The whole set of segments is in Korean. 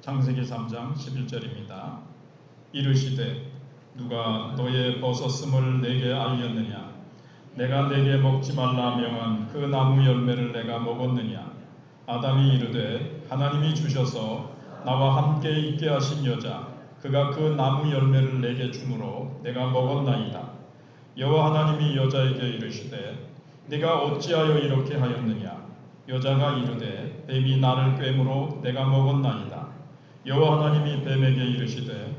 창세기 3장 11절입니다. 이르시되 누가 너의 벗었음을 내게 알렸느냐? 내가 내게 먹지 말라 명한 그 나무 열매를 내가 먹었느냐? 아담이 이르되 하나님이 주셔서 나와 함께 있게 하신 여자 그가 그 나무 열매를 내게 주므로 내가 먹었나이다. 여호와 하나님이 여자에게 이르시되 네가 어찌하여 이렇게 하였느냐? 여자가 이르되 뱀이 나를 꿰므로 내가 먹었나이다. 여호와 하나님이 뱀에게 이르시되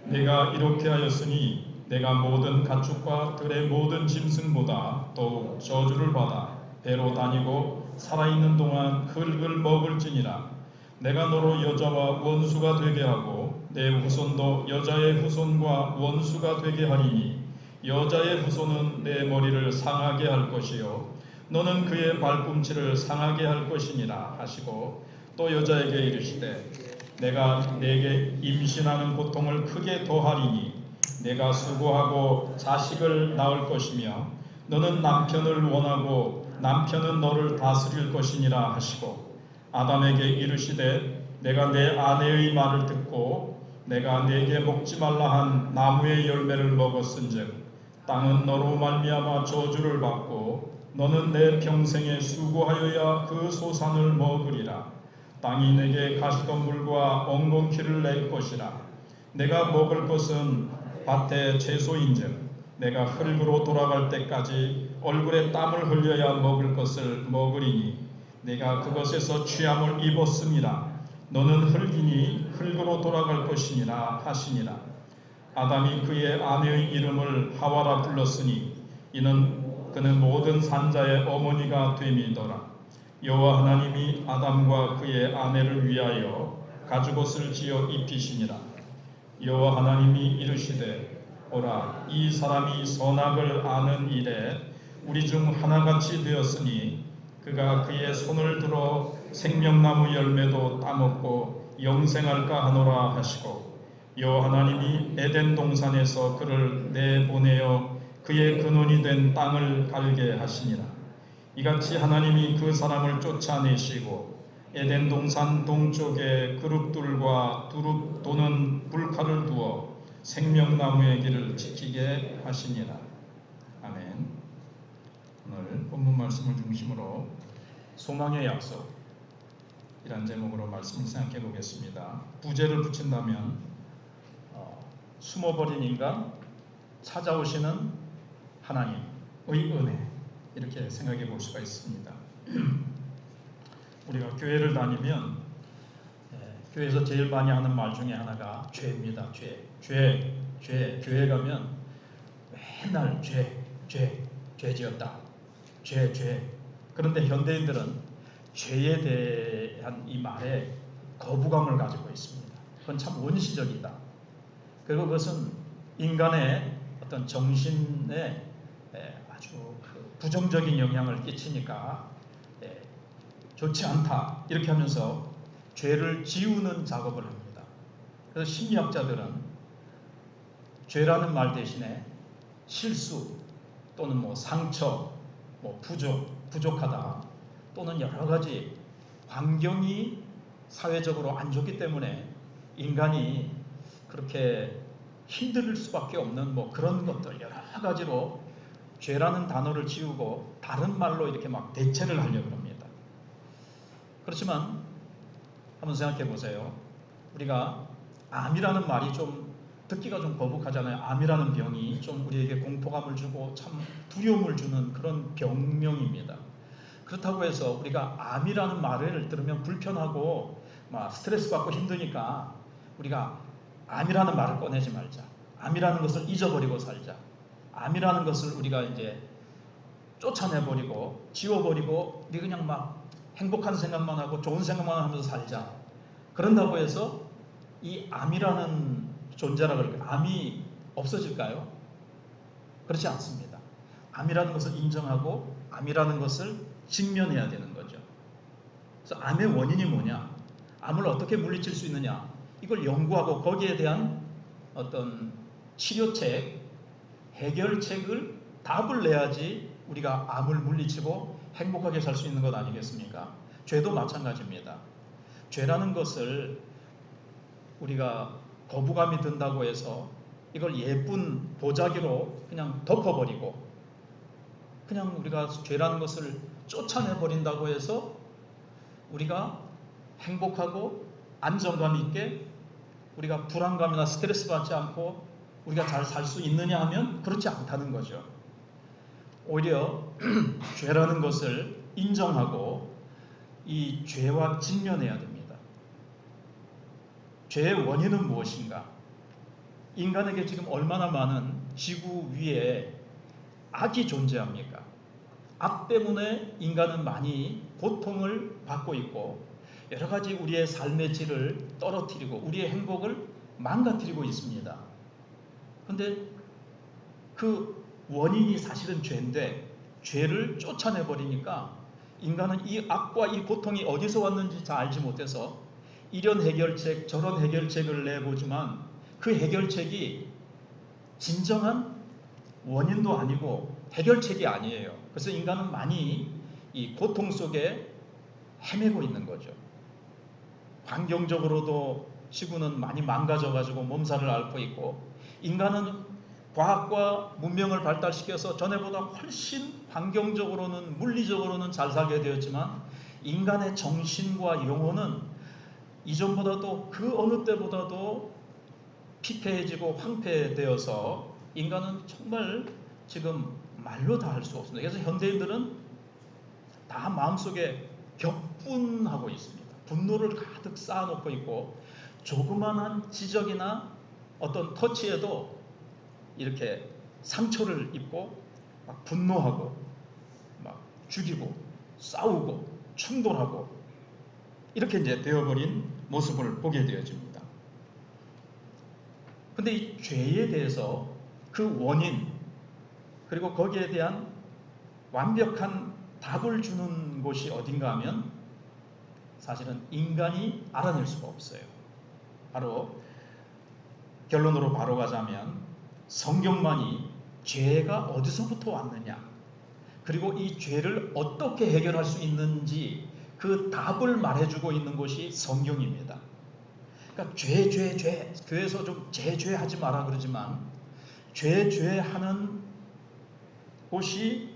내가 이렇게 하였으니 내가 모든 가축과 들의 모든 짐승보다 더욱 저주를 받아 배로 다니고 살아있는 동안 흙을 먹을지니라. 내가 너로 여자와 원수가 되게 하고 내 후손도 여자의 후손과 원수가 되게 하리니 여자의 후손은 내 머리를 상하게 할 것이요 너는 그의 발꿈치를 상하게 할 것이니라 하시고 또 여자에게 이르시되 내가 내게 임신하는 고통을 크게 더하리니 내가 수고하고 자식을 낳을 것이며 너는 남편을 원하고 남편은 너를 다스릴 것이니라 하시고 아담에게 이르시되 내가 내 아내의 말을 듣고 내가 내게 먹지 말라 한 나무의 열매를 먹었은즉 땅은 너로 말미암아 저주를 받고 너는 내 평생에 수고하여야 그 소산을 먹으리라. 땅이 내게 가시덤불과 엉겅퀴를 낼 것이라. 내가 먹을 것은 밭의 채소인즉 내가 흙으로 돌아갈 때까지 얼굴에 땀을 흘려야 먹을 것을 먹으리니 내가 그것에서 취함을 입었음이라. 너는 흙이니 흙으로 돌아갈 것이니라 하시니라. 아담이 그의 아내의 이름을 하와라 불렀으니 이는 그는 모든 산자의 어머니가 됨이더라. 여호와 하나님이 아담과 그의 아내를 위하여 가죽옷을 지어 입히시니라. 여호와 하나님이 이르시되 오라 이 사람이 선악을 아는 일에 우리 중 하나같이 되었으니 그가 그의 손을 들어 생명나무 열매도 따먹고 영생할까 하노라 하시고 여호와 하나님이 에덴 동산에서 그를 내보내어 그의 근원이 된 땅을 갈게 하시니라. 이같이 하나님이 그 사람을 쫓아내시고 에덴 동산 동쪽에 그룹들과 두릅 또는 불칼을 두어 생명나무의 길을 지키게 하시니라. 아멘. 오늘 본문 말씀을 중심으로 소망의 약속 이란 제목으로 말씀을 생각해 보겠습니다. 부제를 붙인다면 숨어버린 인간, 찾아오시는 하나님의 은혜 이렇게 생각해 볼 수가 있습니다. 우리가 교회를 다니면 교회에서 제일 많이 하는 말 중에 하나가 죄입니다. 교회 가면 맨날 죄 지었다. 죄. 그런데 현대인들은 죄에 대한 이 말에 거부감을 가지고 있습니다. 그건 참 원시적이다. 그리고 그것은 인간의 어떤 정신에 아주 부정적인 영향을 끼치니까 좋지 않다 이렇게 하면서 죄를 지우는 작업을 합니다. 그래서 심리학자들은 죄라는 말 대신에 실수 또는 상처, 부족하다 또는 여러 가지 환경이 사회적으로 안 좋기 때문에 인간이 그렇게 힘들 수밖에 없는 그런 것들 여러 가지로 죄라는 단어를 지우고 다른 말로 이렇게 막 대체를 하려고 합니다. 그렇지만 한번 생각해 보세요. 우리가 암이라는 말이 좀 듣기가 좀 거북하잖아요. 암이라는 병이 좀 우리에게 공포감을 주고 참 두려움을 주는 그런 병명입니다. 그렇다고 해서 우리가 암이라는 말을 들으면 불편하고 스트레스 받고 힘드니까 우리가 암이라는 말을 꺼내지 말자. 암이라는 것을 잊어버리고 살자. 암이라는 것을 우리가 이제 쫓아내버리고 지워버리고 우리 그냥 행복한 생각만 하고 좋은 생각만 하면서 살자. 그런다고 해서 이 암이라는 존재라 그럴까요? 암이 없어질까요? 그렇지 않습니다. 암이라는 것을 인정하고 암이라는 것을 직면해야 되는 거죠. 그래서 암의 원인이 뭐냐? 암을 어떻게 물리칠 수 있느냐? 이걸 연구하고 거기에 대한 어떤 치료책, 해결책을 답을 내야지 우리가 암을 물리치고 행복하게 살 수 있는 것 아니겠습니까? 죄도 마찬가지입니다. 죄라는 것을 우리가 거부감이 든다고 해서 이걸 예쁜 보자기로 그냥 덮어버리고 그냥 우리가 죄라는 것을 쫓아내버린다고 해서 우리가 행복하고 안정감 있게 우리가 불안감이나 스트레스 받지 않고 우리가 잘 살 수 있느냐 하면 그렇지 않다는 거죠. 오히려 죄라는 것을 인정하고 이 죄와 직면해야 됩니다. 죄의 원인은 무엇인가? 인간에게 지금 얼마나 많은 지구 위에 악이 존재합니까? 악 때문에 인간은 많이 고통을 받고 있고 여러 가지 우리의 삶의 질을 떨어뜨리고 우리의 행복을 망가뜨리고 있습니다. 그런데 그 원인이 사실은 죄인데 죄를 쫓아내버리니까 인간은 이 악과 이 고통이 어디서 왔는지 잘 알지 못해서 이런 해결책 저런 해결책을 내보지만 그 해결책이 진정한 원인도 아니고 해결책이 아니에요. 그래서 인간은 많이 이 고통 속에 헤매고 있는 거죠. 환경적으로도 지구는 많이 망가져가지고 몸살을 앓고 있고 인간은 과학과 문명을 발달시켜서 전에보다 훨씬 환경적으로는 물리적으로는 잘 살게 되었지만 인간의 정신과 영혼은 이전보다도 그 어느 때보다도 피폐해지고 황폐되어서 인간은 정말 지금 말로 다 할 수 없습니다. 그래서 현대인들은 다 마음속에 격분하고 있습니다. 분노를 가득 쌓아놓고 있고 조그만한 지적이나 어떤 터치에도 이렇게 상처를 입고 막 분노하고 막 죽이고 싸우고 충돌하고 이렇게 이제 되어버린 모습을 보게 되어집니다. 근데 이 죄에 대해서 그 원인 그리고 거기에 대한 완벽한 답을 주는 곳이 어딘가 하면 사실은 인간이 알아낼 수가 없어요. 바로 결론으로 바로 가자면 성경만이 죄가 어디서부터 왔느냐 그리고 이 죄를 어떻게 해결할 수 있는지 그 답을 말해주고 있는 곳이 성경입니다. 그러니까 죄 교회에서 좀 죄하지 마라 그러지만 죄하는 곳이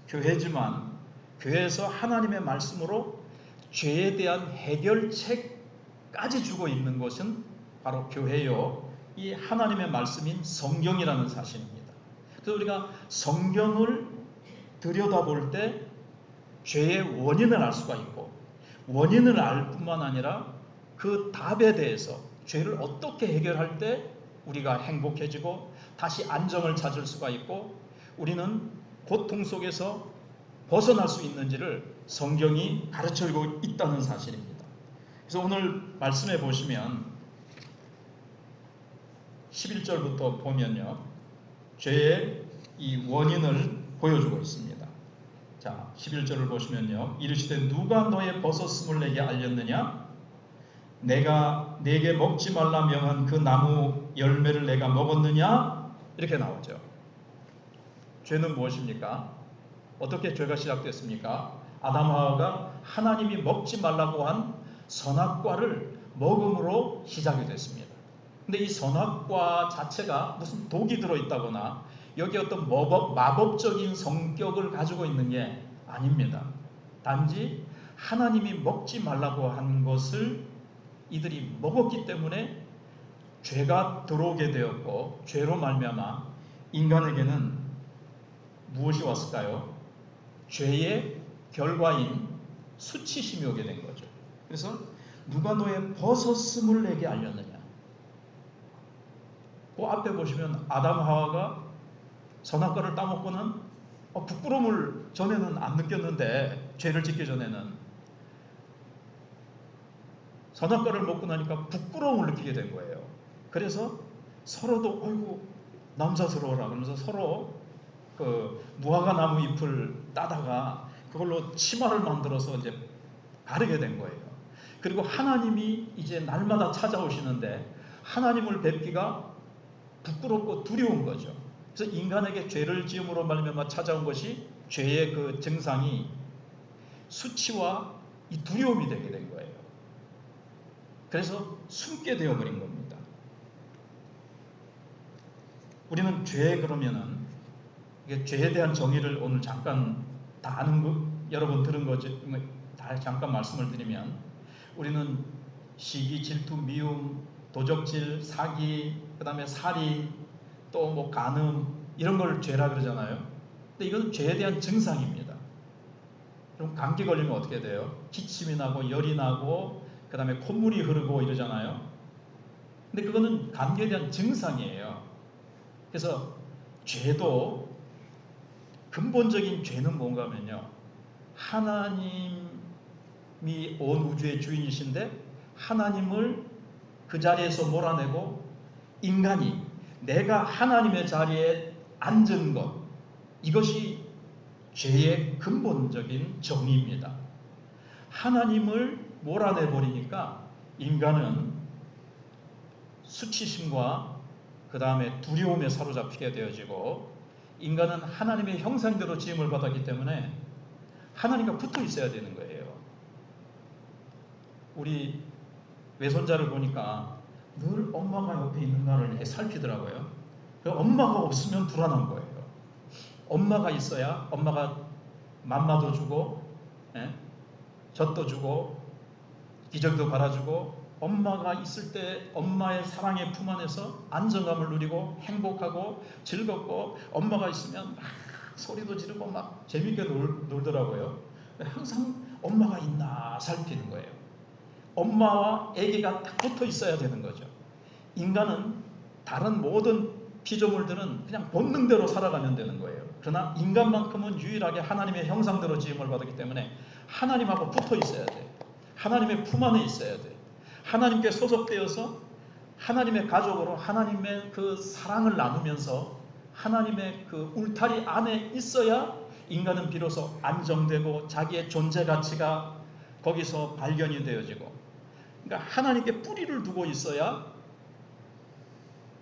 교회지만 교회에서 하나님의 말씀으로 죄에 대한 해결책까지 주고 있는 것은 바로 교회요 이 하나님의 말씀인 성경이라는 사실입니다. 그래서 우리가 성경을 들여다볼 때 죄의 원인을 알 수가 있고 원인을 알 뿐만 아니라 그 답에 대해서 죄를 어떻게 해결할 때 우리가 행복해지고 다시 안정을 찾을 수가 있고 우리는 고통 속에서 벗어날 수 있는지를 성경이 가르쳐주고 있다는 사실입니다. 그래서 오늘 말씀해 보시면 11절부터 보면요. 죄의 이 원인을 보여주고 있습니다. 자, 11절을 보시면요. 이르시되 누가 너의 벗었음을 내게 알렸느냐? 내가 내게 먹지 말라 명한 그 나무 열매를 내가 먹었느냐? 이렇게 나오죠. 죄는 무엇입니까? 어떻게 죄가 시작됐습니까? 아담 하와가 하나님이 먹지 말라고 한 선악과를 먹음으로 시작이 됐습니다. 근데 이 선악과 자체가 무슨 독이 들어있다거나 여기 어떤 마법적인 성격을 가지고 있는 게 아닙니다. 단지 하나님이 먹지 말라고 한 것을 이들이 먹었기 때문에 죄가 들어오게 되었고 죄로 말미암아 인간에게는 무엇이 왔을까요? 죄의 결과인 수치심이 오게 된 거죠. 그래서 누가 너의 벗었음을 내게 알렸느냐? 그 앞에 보시면 아담 하와가 선악과를 따먹고는 부끄러움을 전에는 안 느꼈는데 죄를 짓기 전에는 선악과를 먹고 나니까 부끄러움을 느끼게 된 거예요. 그래서 서로도 어이구 남사스러워라 그러면서 서로 그 무화과 나무 잎을 따다가 그걸로 치마를 만들어서 이제 바르게 된 거예요. 그리고 하나님이 이제 날마다 찾아오시는데 하나님을 뵙기가 부끄럽고 두려운 거죠. 그래서 인간에게 죄를 지음으로 말미암아 찾아온 것이 죄의 그 증상이 수치와 이 두려움이 되게 된 거예요. 그래서 숨게 되어버린 겁니다. 우리는 죄 그러면은 이게 죄에 대한 정의를 오늘 잠깐 다 아는 거 여러 번 들은 거지 다 잠깐 말씀을 드리면 우리는 시기, 질투, 미움, 도적질, 사기, 그 다음에 살인, 또 뭐 간음 이런 걸 죄라 그러잖아요. 근데 이건 죄에 대한 증상입니다. 그럼 감기 걸리면 어떻게 돼요? 기침이 나고 열이 나고 그 다음에 콧물이 흐르고 이러잖아요. 근데 그거는 감기에 대한 증상이에요. 그래서 죄도 근본적인 죄는 뭔가 하면요. 하나님이 온 우주의 주인이신데 하나님을 그 자리에서 몰아내고 인간이 내가 하나님의 자리에 앉은 것, 이것이 죄의 근본적인 정의입니다. 하나님을 몰아내버리니까 인간은 수치심과 그 다음에 두려움에 사로잡히게 되어지고 인간은 하나님의 형상대로 지음을 받았기 때문에 하나님과 붙어 있어야 되는 거예요. 우리 외손자를 보니까 늘 엄마가 옆에 있는가를 이렇게 살피더라고요. 엄마가 없으면 불안한 거예요. 엄마가 있어야 엄마가 맘마도 주고 젖도 주고 기저귀도 갈아주고 엄마가 있을 때 엄마의 사랑의 품 안에서 안정감을 누리고 행복하고 즐겁고 엄마가 있으면 막 소리도 지르고 막 재밌게 놀더라고요. 항상 엄마가 있나 살피는 거예요. 엄마와 아기가 딱 붙어 있어야 되는 거죠. 인간은 다른 모든 피조물들은 그냥 본능대로 살아가면 되는 거예요. 그러나 인간만큼은 유일하게 하나님의 형상대로 지음을 받았기 때문에 하나님하고 붙어 있어야 돼요. 하나님의 품 안에 있어야 돼요. 하나님께 소속되어서 하나님의 가족으로 하나님의 그 사랑을 나누면서 하나님의 그 울타리 안에 있어야 인간은 비로소 안정되고 자기의 존재 가치가 거기서 발견이 되어지고, 그러니까 하나님께 뿌리를 두고 있어야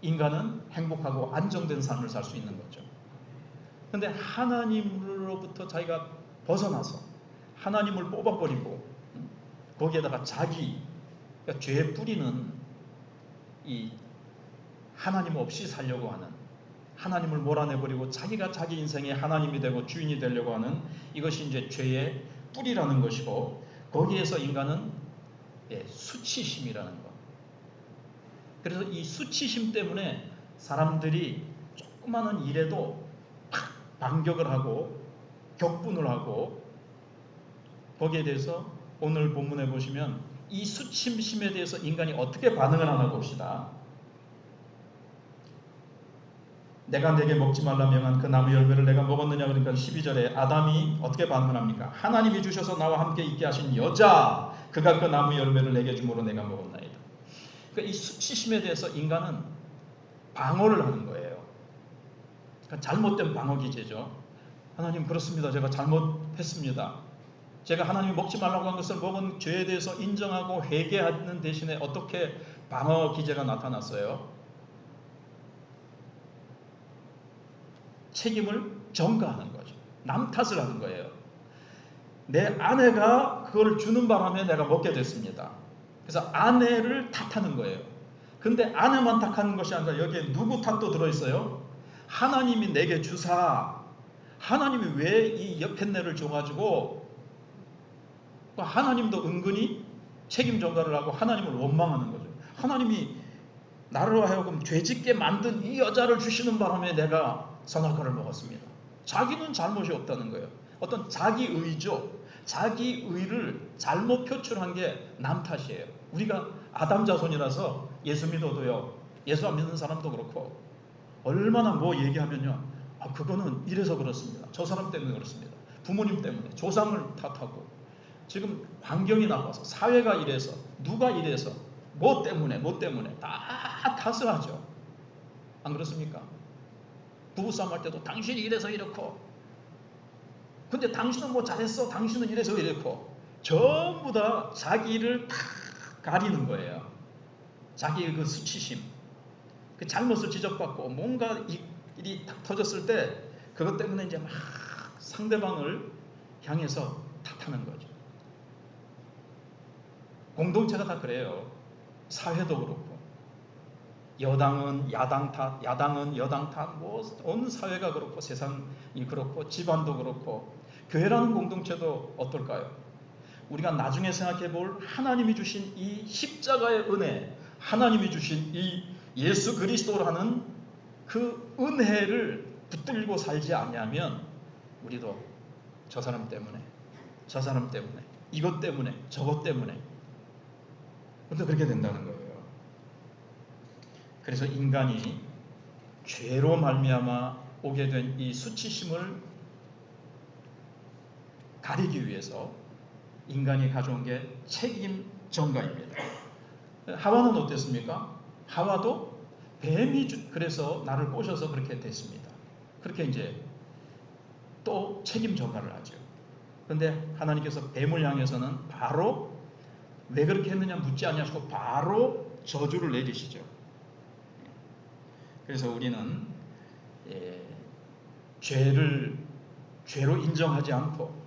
인간은 행복하고 안정된 삶을 살 수 있는 거죠. 그런데 하나님으로부터 자기가 벗어나서 하나님을 뽑아버리고 거기에다가 자기, 그러니까 죄의 뿌리는 이 하나님 없이 살려고 하는, 하나님을 몰아내버리고 자기가 자기 인생의 하나님이 되고 주인이 되려고 하는, 이것이 이제 죄의 뿌리라는 것이고, 거기에서 인간은 수치심이라는 것. 그래서 이 수치심 때문에 사람들이 조그마한 일에도 팍 반격을 하고 격분을 하고, 거기에 대해서 오늘 본문에 보시면 이 수치심에 대해서 인간이 어떻게 반응을 하나 봅시다. 내가 내게 먹지 말라 명한 그 나무 열매를 내가 먹었느냐, 그러니까 12절에 아담이 어떻게 반응을 합니까? 하나님이 주셔서 나와 함께 있게 하신 여자, 그가 그 나무 열매를 내게 주므로 내가 먹었나이다. 그러니까 이 수치심에 대해서 인간은 방어를 하는 거예요. 그러니까 잘못된 방어 기제죠. 하나님, 그렇습니다. 제가 잘못했습니다. 제가 하나님이 먹지 말라고 한 것을 먹은 죄에 대해서 인정하고 회개하는 대신에 어떻게 방어 기제가 나타났어요? 책임을 전가하는 거죠. 남 탓을 하는 거예요. 내 아내가 그걸 주는 바람에 내가 먹게 됐습니다. 그래서 아내를 탓하는 거예요. 근데 아내만 탓하는 것이 아니라 여기에 누구 탓도 들어있어요? 하나님이 내게 주사, 하나님이 왜 이 역hen내를 줘가지고, 하나님도 은근히 책임 전가를 하고 하나님을 원망하는 거죠. 하나님이 나를 하여금 죄짓게 만든 이 여자를 주시는 바람에 내가 선악과를 먹었습니다. 자기는 잘못이 없다는 거예요. 어떤 자기의죠. 자기의를 잘못 표출한 게 남 탓이에요. 우리가 아담 자손이라서 예수 믿어도요, 예수 안 믿는 사람도 그렇고 얼마나 뭐 얘기하면요, 그거는 이래서 그렇습니다. 저 사람 때문에 그렇습니다. 부모님 때문에, 조상을 탓하고, 지금 환경이 나빠서, 사회가 이래서, 누가 이래서, 뭐 때문에 다 탓을 하죠. 안 그렇습니까? 부부싸움 할 때도 당신이 이래서 이렇고, 근데 당신은 뭐 잘했어, 당신은 이래서 이렇고, 전부 다 자기를 다 가리는 거예요. 자기의 그 수치심, 그 잘못을 지적받고 뭔가 일이 딱 터졌을 때 그것 때문에 이제 막 상대방을 향해서 탓하는 거죠. 공동체가 다 그래요. 사회도 그렇고, 여당은 야당 탓, 야당은 여당 탓, 뭐 온 사회가 그렇고 세상이 그렇고 집안도 그렇고 교회라는 공동체도 어떨까요? 우리가 나중에 생각해 볼 하나님이 주신 이 십자가의 은혜, 하나님이 주신 이 예수 그리스도라는 그 은혜를 붙들고 살지 않냐면 우리도 저 사람 때문에, 저 사람 때문에, 이것 때문에, 저것 때문에 근데 그렇게 된다는 거예요. 그래서 인간이 죄로 말미암아 오게 된 이 수치심을 가리기 위해서 인간이 가져온 게 책임 전가입니다. 하와는 어땠습니까? 하와도 뱀이 그래서 나를 꼬셔서 그렇게 됐습니다. 그렇게 이제 또 책임 전가를 하죠. 그런데 하나님께서 뱀을 향해서는 바로 왜 그렇게 했느냐 묻지 않으시고 바로 저주를 내리시죠. 그래서 우리는 죄로 인정하지 않고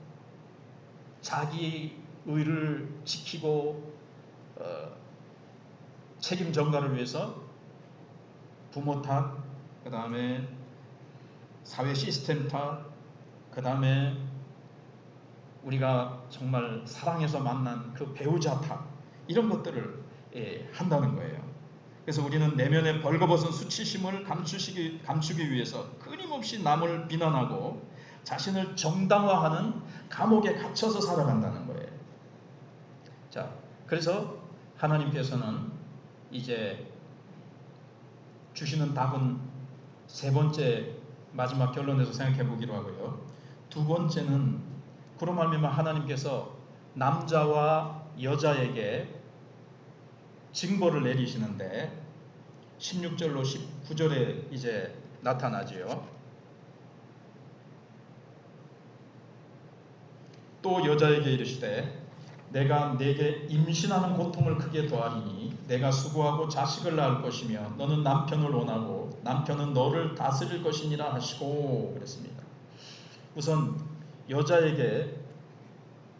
자기 의를 지키고 책임 전가를 위해서 부모 탓, 그 다음에 사회 시스템 탓, 그 다음에 우리가 정말 사랑해서 만난 그 배우자 탓, 이런 것들을 한다는 거예요. 그래서 우리는 내면의 벌거벗은 수치심을 감추기 위해서 끊임없이 남을 비난하고 자신을 정당화하는 감옥에 갇혀서 살아간다는 거예요. 자, 그래서 하나님께서는 이제 주시는 답은 세 번째 마지막 결론에서 생각해 보기로 하고요. 두 번째는 그로 말미암아 하나님께서 남자와 여자에게 징벌을 내리시는데 16절로 19절에 이제 나타나지요. 또 여자에게 이르시되 내가 내게 임신하는 고통을 크게 더하리니 내가 수고하고 자식을 낳을 것이며 너는 남편을 원하고 남편은 너를 다스릴 것이니라 하시고 그랬습니다. 우선 여자에게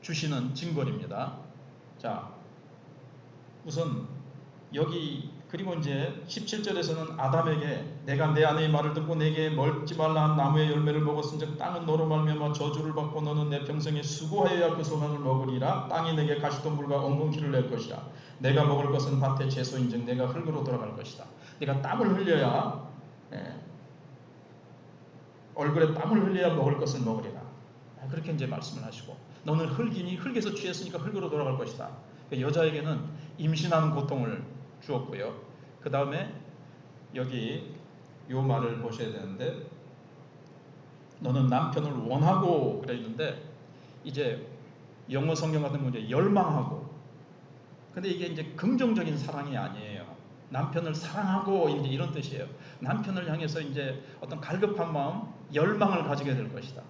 주시는 징벌입니다. 자, 우선 여기 그리고 이제 17절에서는 아담에게 내가 내 아내의 말을 듣고 내게 먹지 말라 한 나무의 열매를 먹었은즉 땅은 너로 말미암아 저주를 받고 너는 내 평생에 수고하여야 그 소망을 먹으리라. 땅이 내게 가시덤불과 엉겅퀴를 낼 것이라. 내가 먹을 것은 밭의 채소인즉 내가 흙으로 돌아갈 것이다. 내가 땀을 흘려야 얼굴에 땀을 흘려야 먹을 것을 먹으리라. 그렇게 이제 말씀을 하시고 너는 흙이니 흙에서 취했으니까 흙으로 돌아갈 것이다. 여자에게는 임신하는 고통을 주었고요. 그 다음에 여기 요 말을 보셔야 되는데 너는 남편을 원하고 그래 있는데 이제 영어 성경 같은 경우는 열망하고 근데 이게 이제 긍정적인 사랑이 아니에요. 남편을 사랑하고 이제 이런 뜻이에요. 남편을 향해서 이제 어떤 갈급한 마음, 열망을 가지게 될 것이다.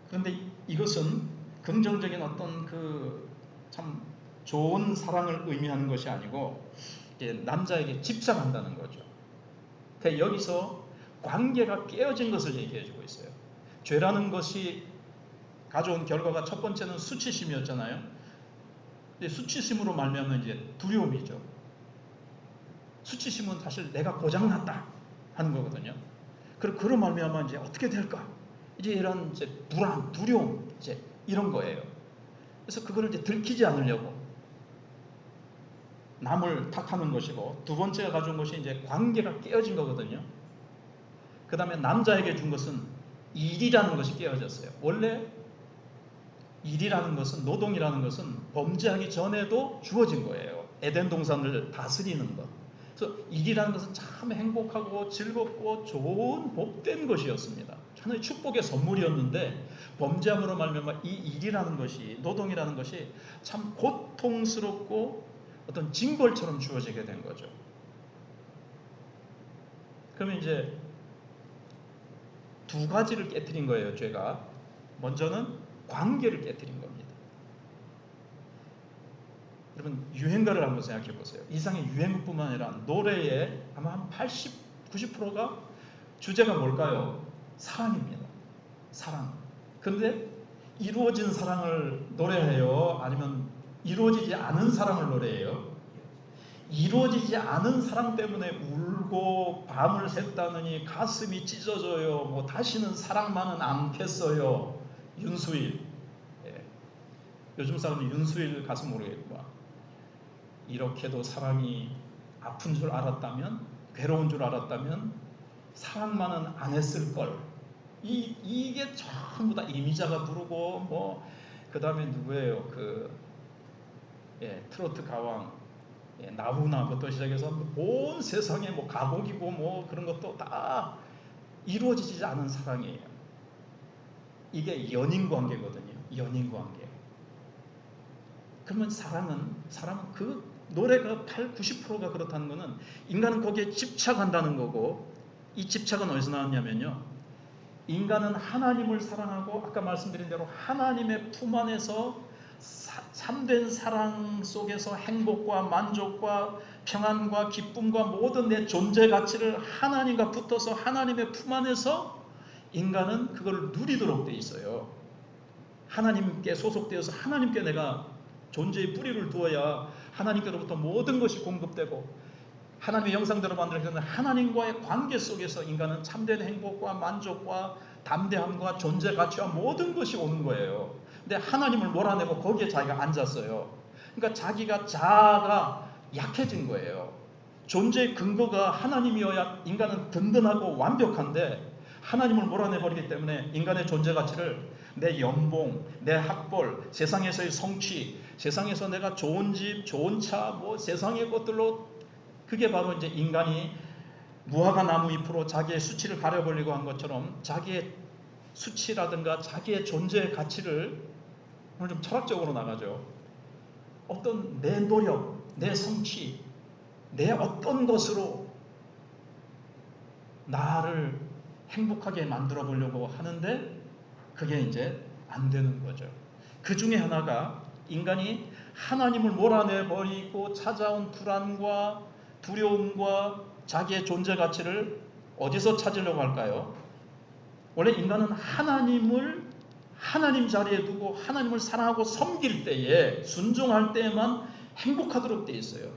그런데 이것은 긍정적인 어떤 그 참 좋은 사랑을 의미하는 것이 아니고 남자에게 집착한다는 거죠. 그러니까 여기서 관계가 깨어진 것을 얘기해 주고 있어요. 죄라는 것이 가져온 결과가 첫 번째는 수치심이었잖아요. 근데 수치심으로 말미암아 이제 두려움이죠. 수치심은 사실 내가 고장났다 하는 거거든요. 그로 말미암아 이제 어떻게 될까? 이제 이런 이제 불안, 두려움, 이제 이런 거예요. 그래서 그거를 이제 들키지 않으려고 남을 탓하는 것이고 두 번째가 가져온 것이 이제 관계가 깨어진 거거든요. 그 다음에 남자에게 준 것은 일이라는 것이 깨어졌어요. 원래 일이라는 것은 노동이라는 것은 범죄하기 전에도 주어진 거예요. 에덴 동산을 다스리는 것. 그래서 일이라는 것은 참 행복하고 즐겁고 좋은 복된 것이었습니다. 하나의 축복의 선물이었는데 범죄함으로 말미암아 이 일이라는 것이 노동이라는 것이 참 고통스럽고 어떤 징벌처럼 주어지게 된 거죠. 그러면 이제 두 가지를 깨뜨린 거예요, 죄가. 먼저는 관계를 깨뜨린 겁니다. 여러분 유행가를 한번 생각해 보세요. 이상의 유행뿐만 아니라 노래의 아마 한 80, 90%가 주제가 뭘까요? 사랑입니다. 사랑. 그런데 이루어진 사랑을 노래해요? 아니면 이루어지지 않은 사랑을 노래해요. 이루어지지 않은 사랑 때문에 울고 밤을 샜다느니 가슴이 찢어져요. 뭐 다시는 사랑만은 않겠어요. 윤수일. 예. 요즘 사람은 윤수일 가수 모르겠고, 이렇게도 사랑이 아픈 줄 알았다면, 괴로운 줄 알았다면 사랑만은 안 했을 걸. 이게 전부 다 이미자가 부르고, 뭐 그 다음에 누구예요? 트로트 가왕 나훈아부터 시작해서 온 세상에 뭐 가곡이고 뭐 그런 것도 다 이루어지지 않은 사랑이에요. 이게 연인 관계거든요. 연인 관계. 그러면 사랑은 그 노래가 90%가 그렇다는 거는 인간은 거기에 집착한다는 거고, 이 집착은 어디서 나왔냐면요, 인간은 하나님을 사랑하고 아까 말씀드린 대로 하나님의 품 안에서 참된 사랑 속에서 행복과 만족과 평안과 기쁨과 모든 내 존재 가치를 하나님과 붙어서 하나님의 품 안에서 인간은 그걸 누리도록 돼 있어요. 하나님께 소속되어서 하나님께 내가 존재의 뿌리를 두어야 하나님께로부터 모든 것이 공급되고, 하나님의 영상대로 만들어진 하나님과의 관계 속에서 인간은 참된 행복과 만족과 담대함과 존재 가치와 모든 것이 오는 거예요. 근데 하나님을 몰아내고 거기에 자기가 앉았어요. 그러니까 자아가 약해진 거예요. 존재의 근거가 하나님이어야 인간은 든든하고 완벽한데, 하나님을 몰아내버리기 때문에 인간의 존재 가치를 내 연봉, 내 학벌, 세상에서의 성취, 세상에서 내가 좋은 집, 좋은 차, 뭐 세상의 것들로, 그게 바로 이제 인간이 무화과 나무 잎으로 자기의 수치를 가려버리고 한 것처럼 자기의 수치라든가 자기의 존재의 가치를, 오늘 좀 철학적으로 나가죠. 어떤 내 노력, 내 성취, 내 어떤 것으로 나를 행복하게 만들어 보려고 하는데 그게 이제 안 되는 거죠. 그 중에 하나가 인간이 하나님을 몰아내버리고 찾아온 불안과 두려움과 자기의 존재 가치를 어디서 찾으려고 할까요? 원래 인간은 하나님을 하나님 자리에 두고 하나님을 사랑하고 섬길 때에, 순종할 때에만 행복하도록 되어 있어요.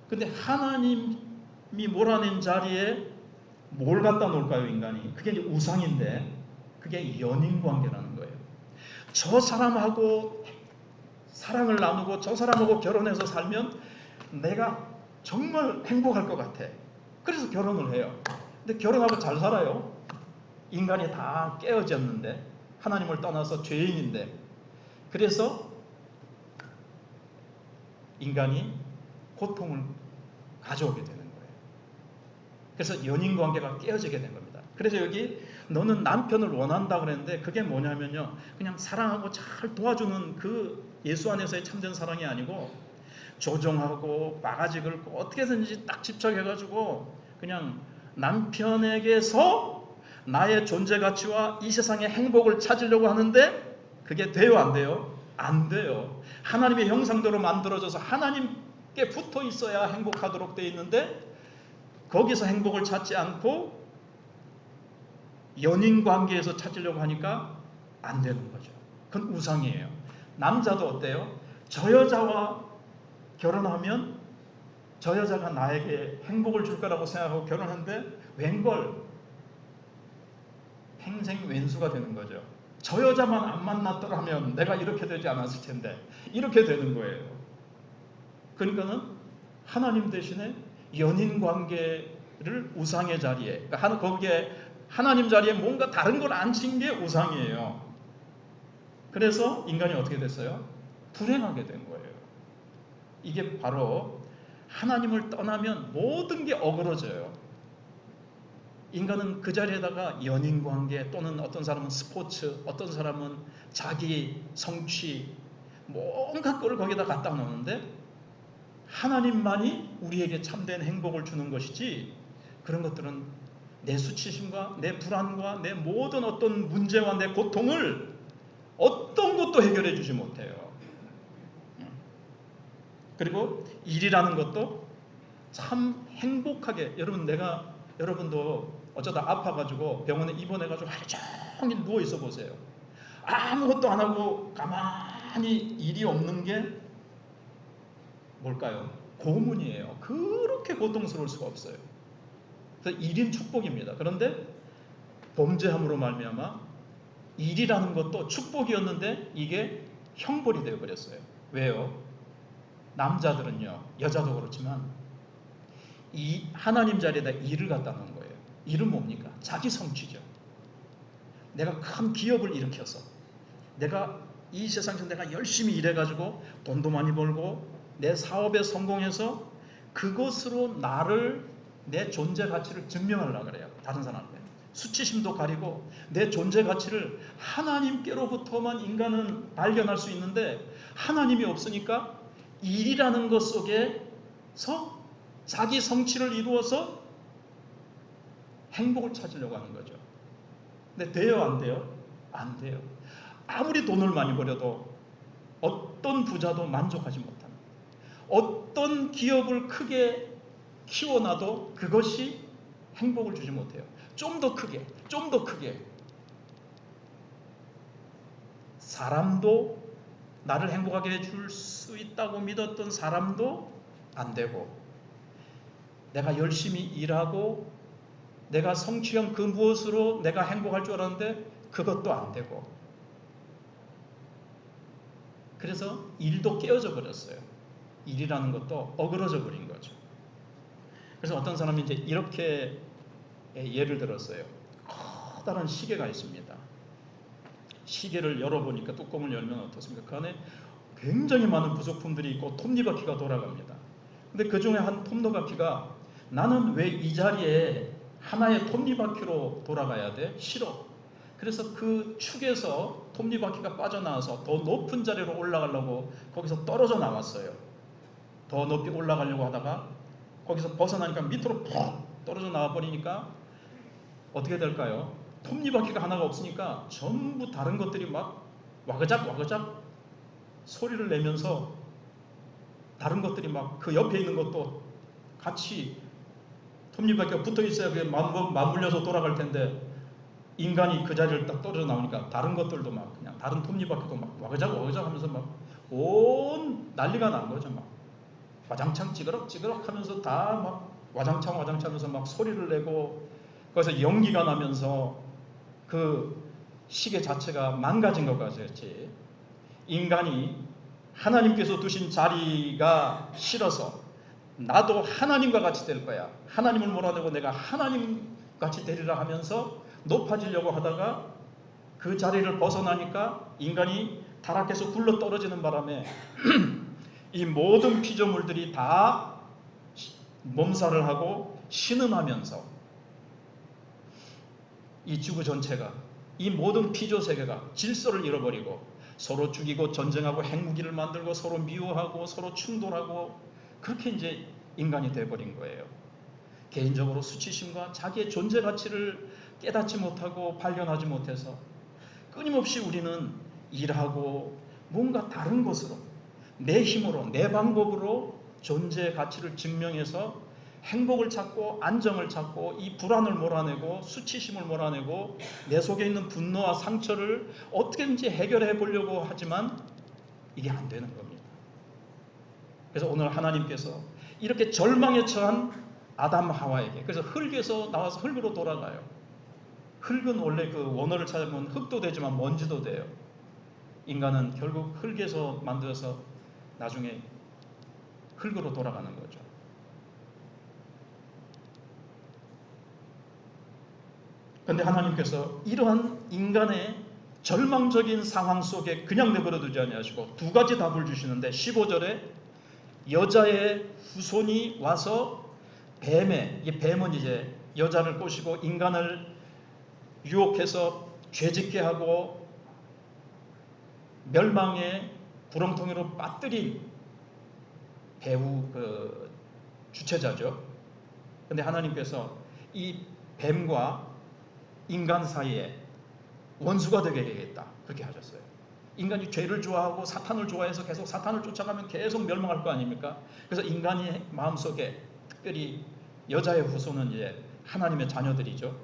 근데 하나님이 몰아낸 자리에 뭘 갖다 놓을까요, 인간이? 그게 이제 우상인데, 그게 연인 관계라는 거예요. 저 사람하고 사랑을 나누고 저 사람하고 결혼해서 살면 내가 정말 행복할 것 같아. 그래서 결혼을 해요. 근데 결혼하고 잘 살아요. 인간이 다 깨어졌는데, 하나님을 떠나서 죄인인데, 그래서 인간이 고통을 가져오게 되는 거예요. 그래서 연인 관계가 깨어지게 된 겁니다. 그래서 여기 너는 남편을 원한다 그랬는데, 그게 뭐냐면요, 그냥 사랑하고 잘 도와주는 그 예수 안에서의 참된 사랑이 아니고, 조종하고 바가지 긁고 어떻게든지 딱 집착해가지고 그냥 남편에게서 나의 존재 가치와 이 세상의 행복을 찾으려고 하는데, 그게 돼요, 안 돼요? 안 돼요. 하나님의 형상대로 만들어져서 하나님께 붙어 있어야 행복하도록 되어 있는데, 거기서 행복을 찾지 않고 연인 관계에서 찾으려고 하니까 안 되는 거죠. 그건 우상이에요. 남자도 어때요? 저 여자와 결혼하면 저 여자가 나에게 행복을 줄 거라고 생각하고 결혼했는데 웬걸 평생 왼수가 되는 거죠. 저 여자만 안 만났더라면 내가 이렇게 되지 않았을 텐데, 이렇게 되는 거예요. 그러니까는 하나님 대신에 연인 관계를 우상의 자리에, 그러니까 거기에 하나님 자리에 뭔가 다른 걸 앉힌 게 우상이에요. 그래서 인간이 어떻게 됐어요? 불행하게 된 거예요. 이게 바로 하나님을 떠나면 모든 게 어그러져요. 인간은 그 자리에다가 연인관계, 또는 어떤 사람은 스포츠, 어떤 사람은 자기 성취, 뭔가 걸 거기다 갖다 놓는데, 하나님만이 우리에게 참된 행복을 주는 것이지, 그런 것들은 내 수치심과 내 불안과 내 모든 어떤 문제와 내 고통을 어떤 것도 해결해 주지 못해요. 그리고 일이라는 것도 참 행복하게, 여러분도 어쩌다 아파가지고 병원에 입원해가지고 하루 종일 누워 있어 보세요. 아무것도 안 하고 가만히 가만히 일이 없는 게 뭘까요? 고문이에요. 그렇게 고통스러울 수가 없어요. 그래서 일인 축복입니다. 그런데 범죄함으로 말미암아 일이라는 것도 축복이었는데 이게 형벌이 되어버렸어요. 왜요? 남자들은요, 여자도 그렇지만 이 하나님 자리에다 일을 갖다 놓은 거예요. 일은 뭡니까? 자기 성취죠. 내가 큰 기업을 일으켜서 내가 이 세상에서 내가 열심히 일해가지고 돈도 많이 벌고 내 사업에 성공해서 그것으로 나를 내 존재 가치를 증명하려고 그래요. 다른 사람한테. 수치심도 가리고 내 존재 가치를 하나님께로부터만 인간은 발견할 수 있는데 하나님이 없으니까 일이라는 것 속에서 자기 성취를 이루어서 행복을 찾으려고 하는 거죠. 근데 돼요, 안 돼요? 안 돼요. 아무리 돈을 많이 벌여도 어떤 부자도 만족하지 못합니다. 어떤 기업을 크게 키워놔도 그것이 행복을 주지 못해요. 좀 더 크게, 좀 더 크게. 사람도 나를 행복하게 해줄 수 있다고 믿었던 사람도 안 되고, 내가 열심히 일하고 내가 성취한 그 무엇으로 내가 행복할 줄 알았는데 그것도 안 되고, 그래서 일도 깨어져 버렸어요. 일이라는 것도 어그러져 버린 거죠. 그래서 어떤 사람이 이제 이렇게 예를 들었어요. 커다란 시계가 있습니다. 시계를 열어보니까 뚜껑을 열면 어떻습니까? 그 안에 굉장히 많은 부속품들이 있고 톱니바퀴가 돌아갑니다. 근데 그 중에 한 톱니바퀴가 나는 왜 이 자리에 하나의 톱니바퀴로 돌아가야 돼? 싫어. 그래서 그 축에서 톱니바퀴가 빠져나와서 더 높은 자리로 올라가려고 거기서 떨어져 나왔어요. 더 높이 올라가려고 하다가 거기서 벗어나니까 밑으로 푹 떨어져 나와 버리니까 어떻게 될까요? 톱니바퀴가 하나가 없으니까 전부 다른 것들이 막 와그작 와그작 소리를 내면서 다른 것들이 막 그 옆에 있는 것도 같이 톱니바퀴가 붙어 있어야 그게 맞물려서 돌아갈 텐데 인간이 그 자리를 딱 떨어져 나오니까 다른 것들도 막 그냥 다른 톱니바퀴도 막 와그작 와그작 하면서 막 온 난리가 난 거죠. 막 와장창 찌그럭 하면서 다 막 와장창 하면서 막 소리를 내고 거기서 연기가 나면서 그 시계 자체가 망가진 것 같았지. 인간이 하나님께서 두신 자리가 싫어서 나도 하나님과 같이 될 거야. 하나님을 몰아내고 내가 하나님 같이 되리라 하면서 높아지려고 하다가 그 자리를 벗어나니까 인간이 타락해서 굴러 떨어지는 바람에 이 모든 피조물들이 다 몸살을 하고 신음하면서 이 지구 전체가, 이 모든 피조 세계가 질서를 잃어버리고 서로 죽이고 전쟁하고 핵무기를 만들고 서로 미워하고 서로 충돌하고 그렇게 이제 인간이 돼버린 거예요. 개인적으로 수치심과 자기의 존재 가치를 깨닫지 못하고 발견하지 못해서 끊임없이 우리는 일하고 뭔가 다른 것으로 내 힘으로 내 방법으로 존재 가치를 증명해서 행복을 찾고 안정을 찾고 이 불안을 몰아내고 수치심을 몰아내고 내 속에 있는 분노와 상처를 어떻게든지 해결해 보려고 하지만 이게 안 되는 겁니다. 그래서 오늘 하나님께서 이렇게 절망에 처한 아담 하와에게, 그래서 흙에서 나와서 흙으로 돌아가요. 흙은 원래 그 원어를 찾아보면 흙도 되지만 먼지도 돼요. 인간은 결국 흙에서 만들어서 나중에 흙으로 돌아가는 거죠. 그런데 하나님께서 이러한 인간의 절망적인 상황 속에 그냥 내버려 두지 아니하시고 두 가지 답을 주시는데 15절에 여자의 후손이 와서 이 뱀은 이제 여자를 꼬시고 인간을 유혹해서 죄짓게 하고 멸망의 구렁텅이로 빠뜨린 배후 그 주체자죠. 그런데 하나님께서 이 뱀과 인간 사이에 원수가 되게 되겠다, 그렇게 하셨어요. 인간이 죄를 좋아하고 사탄을 좋아해서 계속 사탄을 쫓아가면 계속 멸망할 거 아닙니까? 그래서 인간의 마음속에 특별히 여자의 후손은 이제 하나님의 자녀들이죠.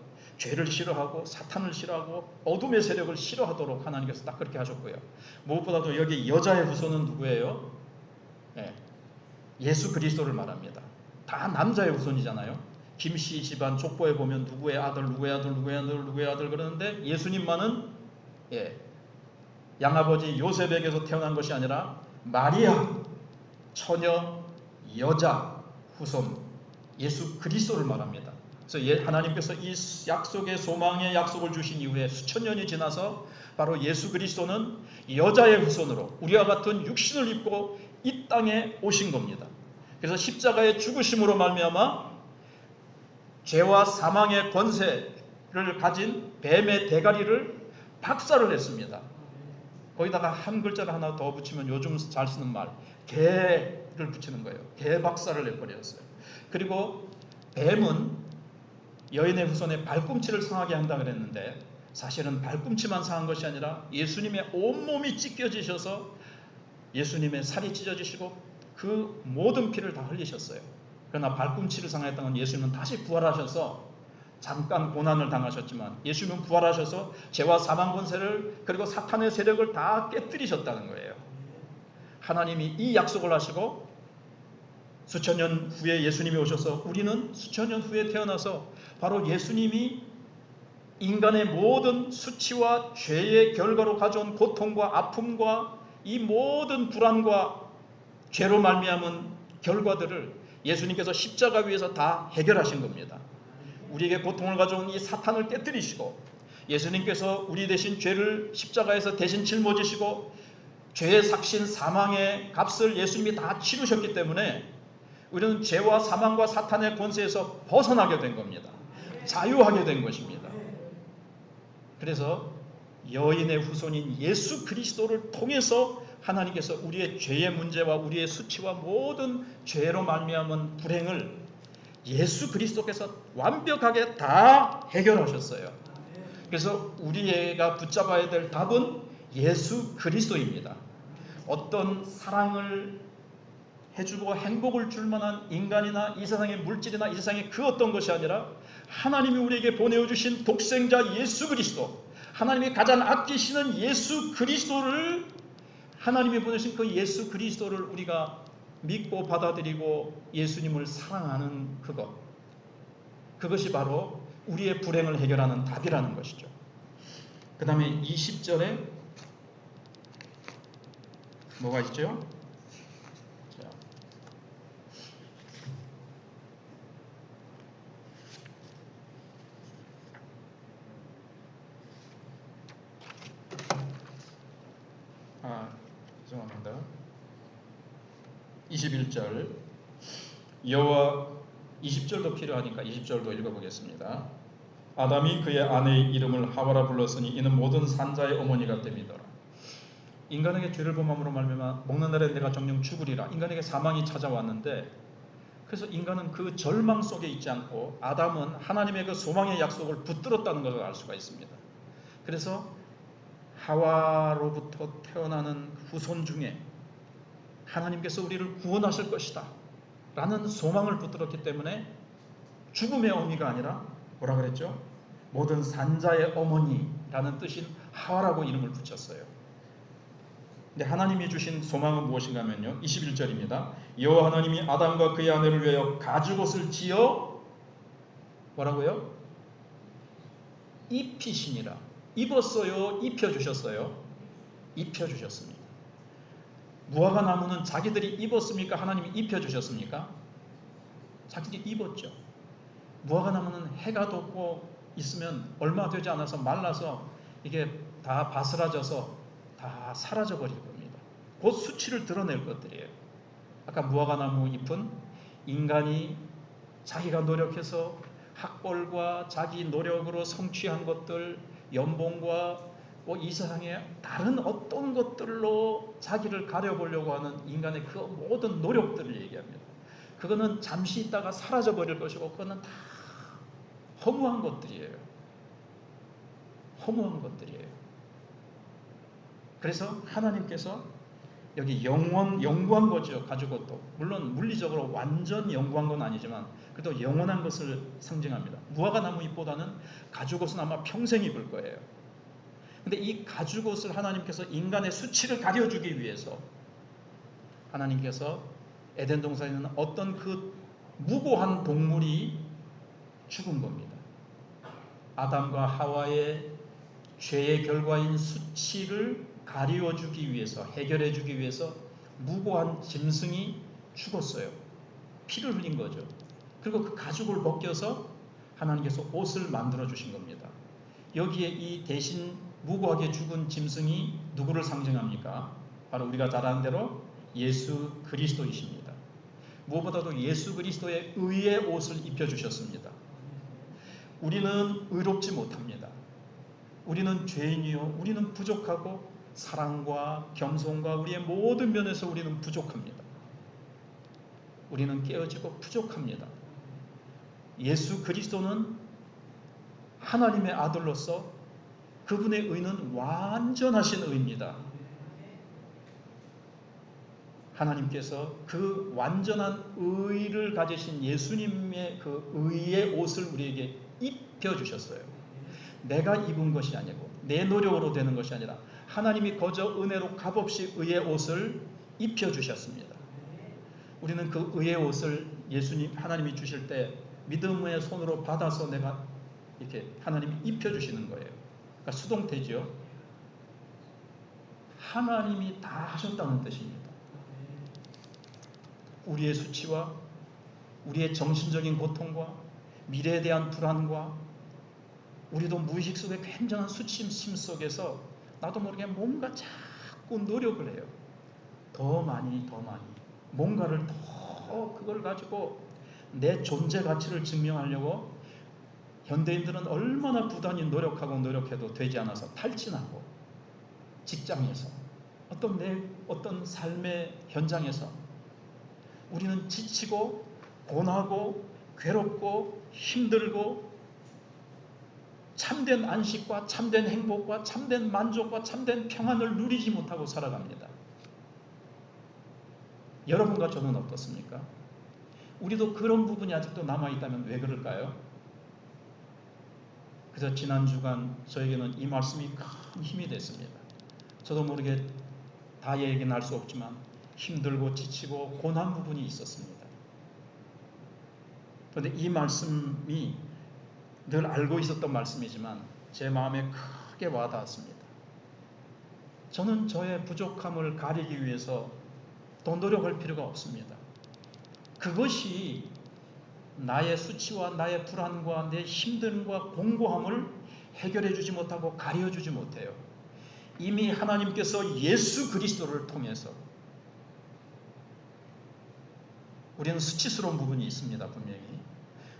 죄를 싫어하고 사탄을 싫어하고 어둠의 세력을 싫어하도록 하나님께서 딱 그렇게 하셨고요. 무엇보다도 여기 여자의 후손은 누구예요? 네, 예수 그리스도를 말합니다. 다 남자의 후손이잖아요. 김씨 집안 족보에 보면 누구의 아들, 누구의 아들, 누구의 아들, 누구의 아들 그러는데 예수님만은 양아버지 요셉에게서 태어난 것이 아니라 마리아 처녀 여자 후손 예수 그리스도를 말합니다. 그래서 하나님께서 이 약속의 소망의 약속을 주신 이후에 수천 년이 지나서 바로 예수 그리스도는 여자의 후손으로 우리와 같은 육신을 입고 이 땅에 오신 겁니다. 그래서 십자가의 죽으심으로 말미암아 죄와 사망의 권세를 가진 뱀의 대가리를 박살을 냈습니다. 거기다가 한 글자를 하나 더 붙이면 요즘 잘 쓰는 말 개를 붙이는 거예요. 개 박살을 내버렸어요. 그리고 뱀은 여인의 후손의 발꿈치를 상하게 한다 그랬는데 사실은 발꿈치만 상한 것이 아니라 예수님의 온몸이 찢겨지셔서 예수님의 살이 찢어지시고 그 모든 피를 다 흘리셨어요. 그러나 발꿈치를 상했던 건 예수님은 다시 부활하셔서 잠깐 고난을 당하셨지만 예수님은 부활하셔서 죄와 사망 권세를 그리고 사탄의 세력을 다 깨뜨리셨다는 거예요. 하나님이 이 약속을 하시고 수천 년 후에 예수님이 오셔서 우리는 수천 년 후에 태어나서 바로 예수님이 인간의 모든 수치와 죄의 결과로 가져온 고통과 아픔과 이 모든 불안과 죄로 말미암은 결과들을 예수님께서 십자가 위에서 다 해결하신 겁니다. 우리에게 고통을 가져온 이 사탄을 깨뜨리시고 예수님께서 우리 대신 죄를 십자가에서 대신 짊어지시고 죄의 삭신 사망의 값을 예수님이 다 치르셨기 때문에 우리는 죄와 사망과 사탄의 권세에서 벗어나게 된 겁니다. 자유하게 된 것입니다. 그래서 여인의 후손인 예수 그리스도를 통해서 하나님께서 우리의 죄의 문제와 우리의 수치와 모든 죄로 말미암은 불행을 예수 그리스도께서 완벽하게 다 해결하셨어요. 그래서 우리가 붙잡아야 될 답은 예수 그리스도입니다. 어떤 사랑을 해주고 행복을 줄 만한 인간이나 이 세상의 물질이나 이 세상의 그 어떤 것이 아니라 하나님이 우리에게 보내주신 독생자 예수 그리스도, 하나님이 가장 아끼시는 예수 그리스도를 하나님이 보내신 그 예수 그리스도를 우리가 믿고 받아들이고 예수님을 사랑하는 그것이 바로 우리의 불행을 해결하는 답이라는 것이죠. 그 다음에 20절에 뭐가 있죠? 죄송합니다. 21절 여호와 20절도 필요하니까 20절도 읽어보겠습니다. 아담이 그의 아내의 이름을 하와라 불렀으니 이는 모든 산자의 어머니가 됨이더라. 인간에게 죄를 범함으로 말미암아 먹는 날에 내가 정녕 죽으리라. 인간에게 사망이 찾아왔는데 그래서 인간은 그 절망 속에 있지 않고 아담은 하나님의 그 소망의 약속을 붙들었다는 것을 알 수가 있습니다. 그래서 하와로부터 태어나는 후손 중에 하나님께서 우리를 구원하실 것이다 라는 소망을 붙들었기 때문에 죽음의 어미가 아니라 뭐라 그랬죠? 모든 산자의 어머니라는 뜻인 하와라고 이름을 붙였어요. 근데 하나님이 주신 소망은 무엇인가 하면요, 21절입니다. 여호와 하나님이 아담과 그의 아내를 위하여 가죽옷을 지어 뭐라고요? 입히시니라. 입었어요? 입혀주셨어요? 입혀주셨습니다. 무화과 나무는 자기들이 입었습니까? 하나님이 입혀주셨습니까? 자기들이 입었죠. 무화과 나무는 해가 돋고 있으면 얼마 되지 않아서 말라서 이게 다 바스라져서 다 사라져 버릴 겁니다. 곧 수치를 드러낼 것들이에요. 아까 무화과 나무 잎은 인간이 자기가 노력해서 학벌과 자기 노력으로 성취한 것들, 연봉과 이 세상에 다른 어떤 것들로 자기를 가려보려고 하는 인간의 그 모든 노력들을 얘기합니다. 그거는 잠시 있다가 사라져 버릴 것이고 그거는 다 허무한 것들이에요. 허무한 것들이에요. 그래서 하나님께서 여기 영구한 거죠. 가죽옷도. 물론 물리적으로 완전 영구한 건 아니지만 그래도 영원한 것을 상징합니다. 무화과 나무 잎보다는 가죽옷은 아마 평생 입을 거예요. 근데 이 가죽옷을 하나님께서 인간의 수치를 가려주기 위해서 하나님께서 에덴 동산에 있는 어떤 그 무고한 동물이 죽은 겁니다. 아담과 하와의 죄의 결과인 수치를 가리워주기 위해서, 해결해주기 위해서 무고한 짐승이 죽었어요. 피를 흘린 거죠. 그리고 그 가죽을 벗겨서 하나님께서 옷을 만들어 주신 겁니다. 여기에 이 대신 무고하게 죽은 짐승이 누구를 상징합니까? 바로 우리가 잘 아는 대로 예수 그리스도이십니다. 무엇보다도 예수 그리스도의 의의 옷을 입혀주셨습니다. 우리는 의롭지 못합니다. 우리는 죄인이요, 우리는 부족하고 사랑과 겸손과 우리의 모든 면에서 우리는 부족합니다. 우리는 깨어지고 부족합니다. 예수 그리스도는 하나님의 아들로서 그분의 의는 완전하신 의입니다. 하나님께서 그 완전한 의를 가지신 예수님의 그 의의 옷을 우리에게 입혀주셨어요. 내가 입은 것이 아니고 내 노력으로 되는 것이 아니라 하나님이 거저 은혜로 값없이 의의 옷을 입혀주셨습니다. 우리는 그 의의 옷을 예수님 하나님이 주실 때 믿음의 손으로 받아서 내가 이렇게 하나님이 입혀주시는 거예요. 그러니까 수동태죠. 하나님이 다 하셨다는 뜻입니다. 우리의 수치와 우리의 정신적인 고통과 미래에 대한 불안과 우리도 무의식 속에 굉장한 수치심 속에서 나도 모르게 뭔가 자꾸 노력을 해요. 더 많이 뭔가를 더 그걸 가지고 내 존재 가치를 증명하려고 현대인들은 얼마나 부단히 노력해도 되지 않아서 탈진하고 직장에서 어떤 삶의 현장에서 우리는 지치고 고나고 괴롭고 힘들고 참된 안식과 참된 행복과 참된 만족과 참된 평안을 누리지 못하고 살아갑니다. 여러분과 저는 어떻습니까? 우리도 그런 부분이 아직도 남아있다면 왜 그럴까요? 그래서 지난 주간 저에게는 이 말씀이 큰 힘이 됐습니다. 저도 모르게 다 얘기는 할 수 없지만 힘들고 지치고 고난 부분이 있었습니다. 그런데 이 말씀이 늘 알고 있었던 말씀이지만 제 마음에 크게 와닿았습니다. 저는 저의 부족함을 가리기 위해서 더 노력할 필요가 없습니다. 그것이 나의 수치와 나의 불안과 내 힘듦과 공고함을 해결해 주지 못하고 가려 주지 못해요. 이미 하나님께서 예수 그리스도를 통해서 우리는 수치스러운 부분이 있습니다. 분명히.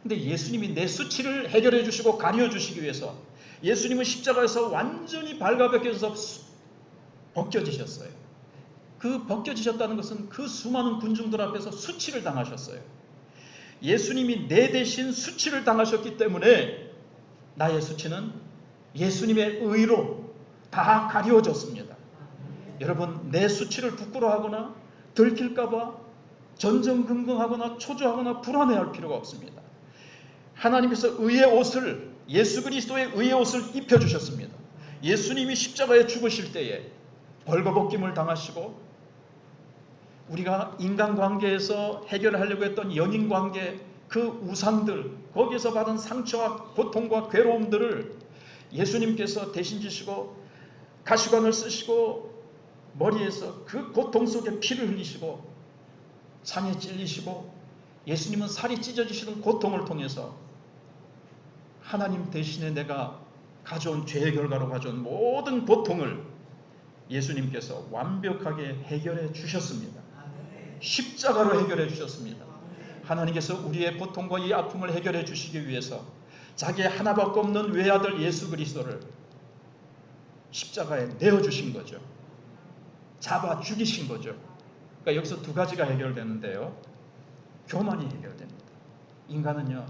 근데 예수님이 내 수치를 해결해 주시고 가려 주시기 위해서 예수님은 십자가에서 완전히 발가벗겨져서 벗겨지셨어요. 그 벗겨지셨다는 것은 그 수많은 군중들 앞에서 수치를 당하셨어요. 예수님이 내 대신 수치를 당하셨기 때문에 나의 수치는 예수님의 의로 다 가려졌습니다. 여러분, 내 수치를 부끄러워하거나 들킬까봐 전전긍긍하거나 초조하거나 불안해할 필요가 없습니다. 하나님께서 의의 옷을, 예수 그리스도의 의의 옷을 입혀주셨습니다. 예수님이 십자가에 죽으실 때에 벌거벗김을 당하시고 우리가 인간관계에서 해결하려고 했던 연인관계, 그 우상들, 거기에서 받은 상처와 고통과 괴로움들을 예수님께서 대신 지시고 가시관을 쓰시고 머리에서 그 고통 속에 피를 흘리시고 창에 찔리시고 예수님은 살이 찢어지시는 고통을 통해서 하나님 대신에 내가 가져온 죄의 결과로 가져온 모든 고통을 예수님께서 완벽하게 해결해 주셨습니다. 십자가로 해결해 주셨습니다. 하나님께서 우리의 고통과 이 아픔을 해결해 주시기 위해서 자기의 하나밖에 없는 외아들 예수 그리스도를 십자가에 내어주신 거죠. 잡아 죽이신 거죠. 그러니까 여기서 두 가지가 해결되는데요. 교만이 해결됩니다. 인간은요,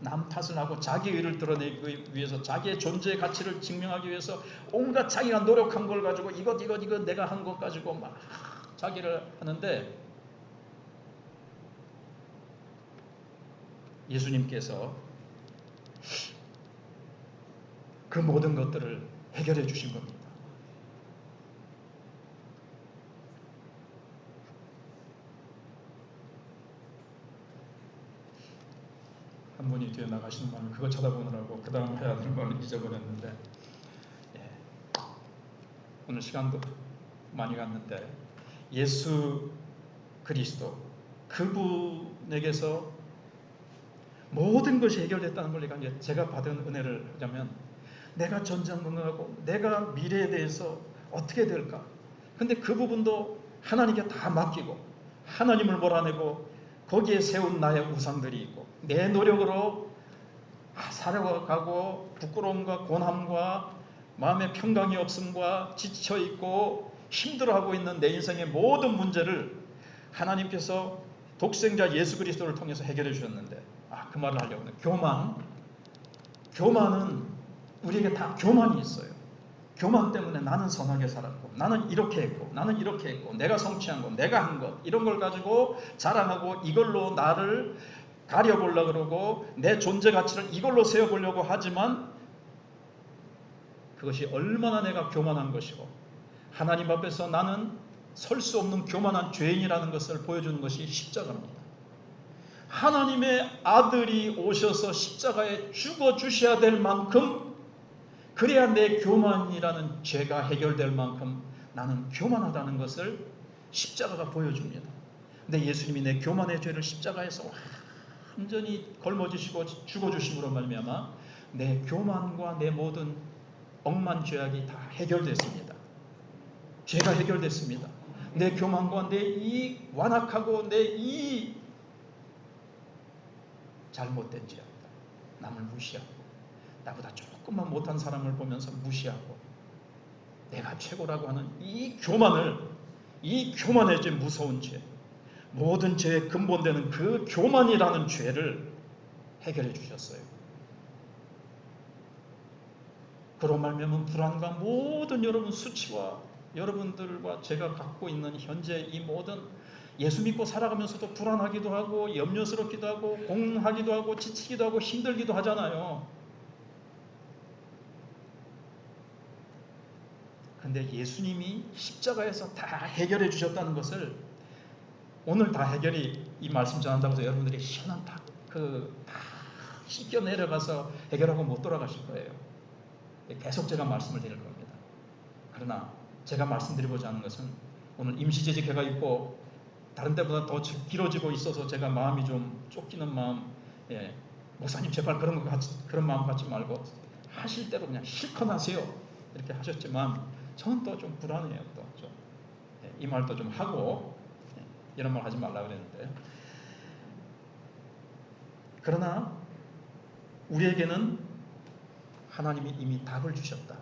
남 탓을 하고 자기 의를 드러내기 위해서 자기의 존재의 가치를 증명하기 위해서 온갖 자기가 노력한 걸 가지고 이것 내가 한 것 가지고 막 자기를 하는데 예수님께서 그 모든 것들을 해결해 주신 겁니다. 한 분이 뒤에 나가시는 말을 그거 쳐다보느라고 그 다음 해야 될 말을 잊어버렸는데, 예. 오늘 시간도 많이 갔는데 예수 그리스도 그분에게서 모든 것이 해결됐다는 걸 제가 받은 은혜를 하자면, 내가 전전긍긍하고 내가 미래에 대해서 어떻게 될까? 근데 그 부분도 하나님께 다 맡기고 하나님을 몰아내고 거기에 세운 나의 우상들이 있고 내 노력으로 살아가고 부끄러움과 고난과 마음의 평강이 없음과 지쳐있고 힘들어하고 있는 내 인생의 모든 문제를 하나님께서 독생자 예수 그리스도를 통해서 해결해 주셨는데, 그 말을 하려고 해요. 교만은 우리에게 다 교만이 있어요. 교만 때문에 나는 선하게 살았고 나는 이렇게 했고 나는 이렇게 했고 내가 성취한 것, 내가 한 것, 이런 걸 가지고 자랑하고 이걸로 나를 가려보려고 그러고 내 존재 가치를 이걸로 세워보려고 하지만, 그것이 얼마나 내가 교만한 것이고 하나님 앞에서 나는 설 수 없는 교만한 죄인이라는 것을 보여주는 것이 십자가입니다. 하나님의 아들이 오셔서 십자가에 죽어주셔야 될 만큼, 그래야 내 교만이라는 죄가 해결될 만큼 나는 교만하다는 것을 십자가가 보여줍니다. 근데 예수님이 내 교만의 죄를 십자가에서 완전히 걸머지시고 죽어주심으로 말미암아 내 교만과 내 모든 억만 죄악이 다 해결됐습니다. 죄가 해결됐습니다. 내 교만과 내 이 완악하고 내 이 잘못된 죄악들, 남을 무시하고 나보다 조금만 못한 사람을 보면서 무시하고 내가 최고라고 하는 이 교만의 죄, 무서운 죄, 모든 죄의 근본되는 그 교만이라는 죄를 해결해 주셨어요. 그로 말미암은 불안과 모든 여러분 수치와 여러분들과 제가 갖고 있는 현재 이 모든, 예수 믿고 살아가면서도 불안하기도 하고 염려스럽기도 하고 공하기도 하고 지치기도 하고 힘들기도 하잖아요. 근데 예수님이 십자가에서 다 해결해 주셨다는 것을, 오늘 다 해결이, 이 말씀 전한다고 해서 여러분들이 시원한 다 씻겨 내려가서 해결하고 못 돌아가실 거예요. 계속 제가 말씀을 드릴 겁니다. 그러나 제가 말씀드리고자 하는 것은, 오늘 임시재직회가 있고 다른 때보다 더 길어지고 있어서 제가 마음이 좀 쫓기는 마음, 목사님 제발 그런 마음 갖지 말고 하실 대로 그냥 실컷 하세요, 이렇게 하셨지만 저는 또 좀 불안해요. 이 말도 좀 하고, 이런 말 하지 말라 그랬는데, 그러나 우리에게는 하나님이 이미 답을 주셨다.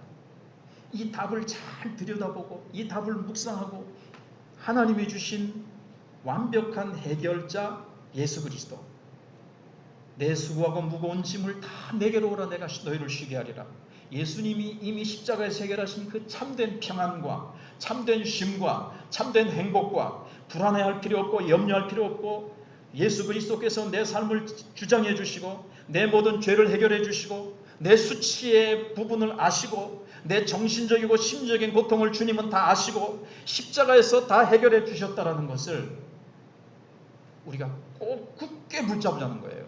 이 답을 잘 들여다보고 이 답을 묵상하고 하나님이 주신 완벽한 해결자 예수 그리스도, 내 수고하고 무거운 짐을 다 내게로 오라, 내가 너희를 쉬게 하리라. 예수님이 이미 십자가에서 해결하신 그 참된 평안과 참된 쉼과 참된 행복과 불안해할 필요 없고 염려할 필요 없고, 예수 그리스도께서 내 삶을 주장해 주시고 내 모든 죄를 해결해 주시고 내 수치의 부분을 아시고 내 정신적이고 심적인 고통을 주님은 다 아시고 십자가에서 다 해결해 주셨다는 것을 우리가 꼭 굳게 붙잡자는 거예요.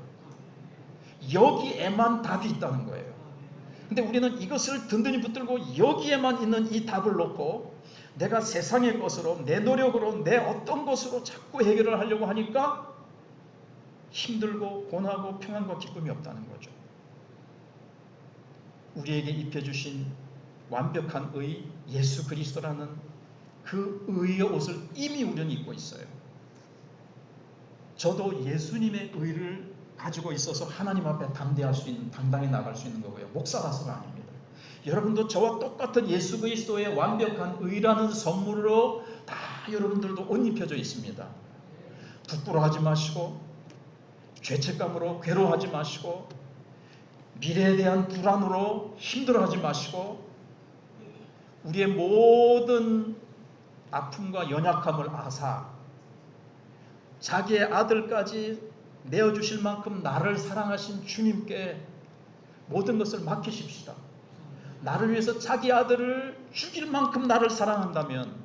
여기에만 답이 있다는 거예요. 근데 우리는 이것을 든든히 붙들고 여기에만 있는 이 답을 놓고 내가 세상의 것으로, 내 노력으로, 내 어떤 것으로 자꾸 해결을 하려고 하니까 힘들고 고나고 평안과 기쁨이 없다는 거죠. 우리에게 입혀주신 완벽한 의 예수 그리스도라는 그 의의 옷을 이미 우리는 입고 있어요. 저도 예수님의 의를 가지고 있어서 하나님 앞에 당당히 나갈 수 있는 거고요. 목사라서가 아닙니다. 여러분도 저와 똑같은 예수 그리스도의 완벽한 의라는 선물로 다 여러분들도 옷 입혀져 있습니다. 부끄러워하지 마시고 죄책감으로 괴로워하지 마시고 미래에 대한 불안으로 힘들어하지 마시고, 우리의 모든 아픔과 연약함을 아사 자기의 아들까지 내어주실 만큼 나를 사랑하신 주님께 모든 것을 맡기십시다. 나를 위해서 자기 아들을 죽일 만큼 나를 사랑한다면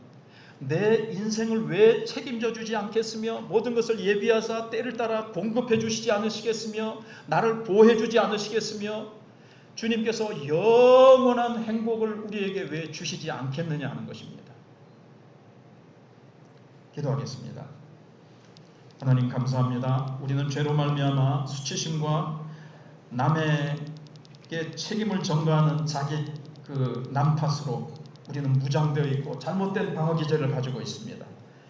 내 인생을 왜 책임져 주지 않겠으며 모든 것을 예비하사 때를 따라 공급해 주시지 않으시겠으며 나를 보호해 주지 않으시겠으며 주님께서 영원한 행복을 우리에게 왜 주시지 않겠느냐 하는 것입니다. 기도하겠습니다. 하나님 감사합니다. 우리는 죄로 말미암아 수치심과 남에게 책임을 전가하는 자기 남 탓으로 우리는 무장되어 있고 잘못된 방어 기제를 가지고 있습니다.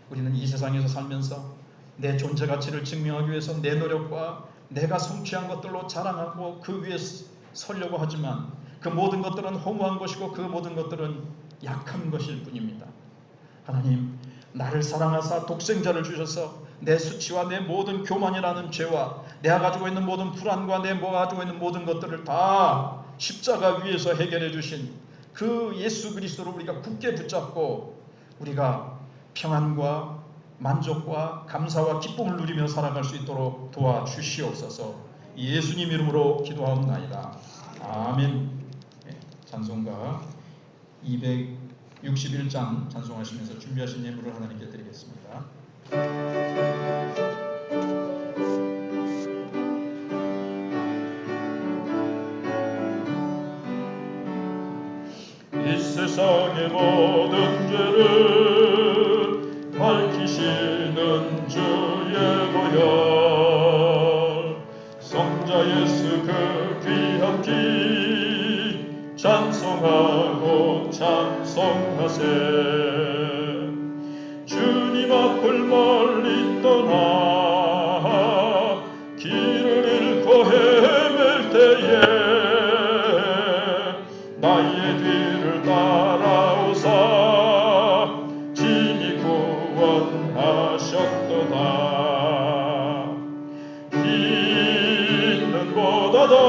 우리는 이 세상에서 살면서 내 존재 가치를 증명하기 위해서 내 노력과 내가 성취한 것들로 자랑하고 그 위에 서려고 하지만 그 모든 것들은 허무한 것이고 그 모든 것들은 약한 것일 뿐입니다. 하나님, 나를 사랑하사 독생자를 주셔서 내 수치와 내 모든 교만이라는 죄와 내가 가지고 있는 모든 불안과 내가 가지고 있는 모든 것들을 다 십자가 위에서 해결해 주신 그 예수 그리스도를 우리가 굳게 붙잡고 우리가 평안과 만족과 감사와 기쁨을 누리며 살아갈 수 있도록 도와주시옵소서. 예수님 이름으로 기도하옵나이다. 아멘. 찬송가 261장 찬송하시면서 준비하신 예물을 하나님께 드리겠습니다. 이 세상의 모든 죄를 밝히시는 주의 보혈 성자 예수 그 귀한 피 찬송하고 찬송하세. 주님 앞을 멀리 떠나 길을 잃고 헤맬 때에 나의 뒤를 따라오사 친히 구원하셨도다. 흰 눈보다 더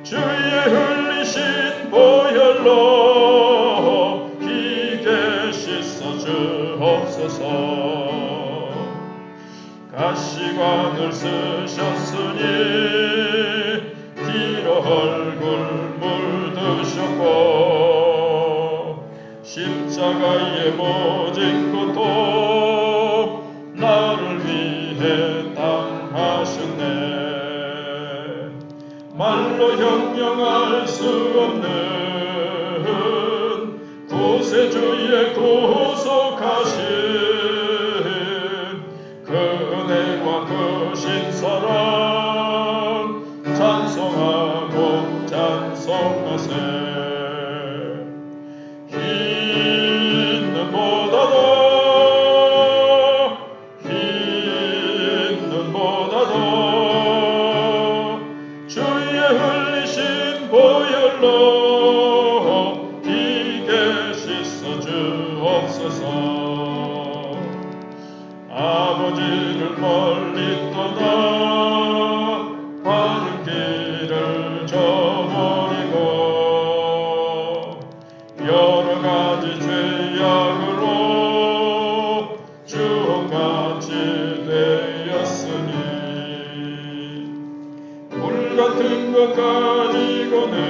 주의 흘리신 보혈로 희게 씻어 주옵소서. 가시관을 쓰셨으니 피로 얼굴 물드셨고 십자가의 모진 고통 나를 위해 당하셨네. 말로 형용할 수 없는 구세주의 구속하신 그 은혜와 그 신사랑 찬송하고 찬송하세. 흰 눈보다 더 주의 흘리신 보혈로 희게 씻어 주옵소서. 아버지를 멀리 떠나 바른 길을 저버리고 여러 가지 죄악으로 주옥같이 되었으니 물 같은 것 가지고는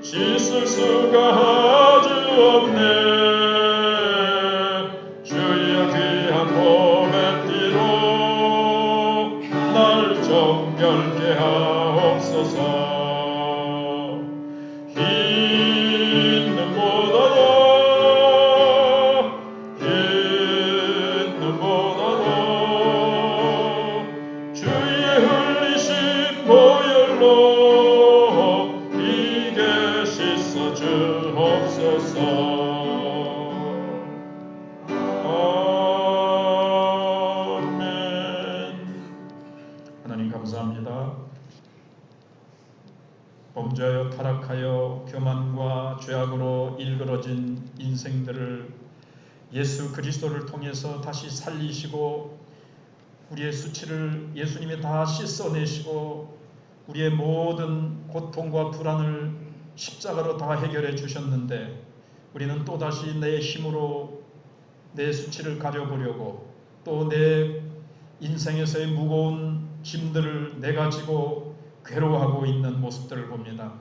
씻을 수가 아주 없네. 정결케 하옵소서. 흰 눈보다 더 주의 흘리신 보혈로 희게 씻어 주옵소서. 감사합니다. 범죄하여 타락하여 교만과 죄악으로 일그러진 인생들을 예수 그리스도를 통해서 다시 살리시고 우리의 수치를 예수님이 다 씻어내시고 우리의 모든 고통과 불안을 십자가로 다 해결해 주셨는데 우리는 또다시 내 힘으로 내 수치를 가려보려고 또 내 인생에서의 무거운 짐들을 내가 지고 괴로워하고 있는 모습들을 봅니다.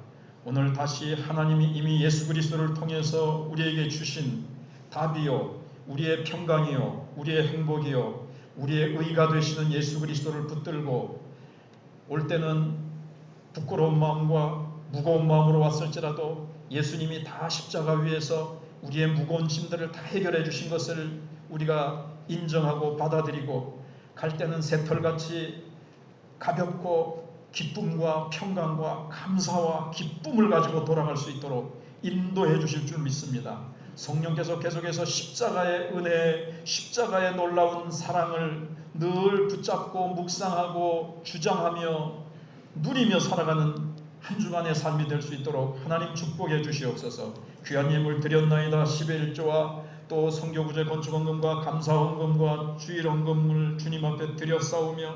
오늘 다시 하나님이 이미 예수 그리스도를 통해서 우리에게 주신 답이요, 우리의 평강이요, 우리의 행복이요, 우리의 의가 되시는 예수 그리스도를 붙들고 올 때는 부끄러운 마음과 무거운 마음으로 왔을지라도 예수님이 다 십자가 위에서 우리의 무거운 짐들을 다 해결해 주신 것을 우리가 인정하고 받아들이고 갈 때는 새털같이 가볍고 기쁨과 평강과 감사와 기쁨을 가지고 돌아갈 수 있도록 인도해 주실 줄 믿습니다. 성령께서 계속해서 십자가의 은혜, 십자가의 놀라운 사랑을 늘 붙잡고 묵상하고 주장하며 누리며 살아가는 한 주간의 삶이 될 수 있도록 하나님 축복해 주시옵소서. 귀한 예물 드렸나이다 11조와 또 성교구제 건축헌금과 감사헌금과 주일헌금을 주님 앞에 드렸사오며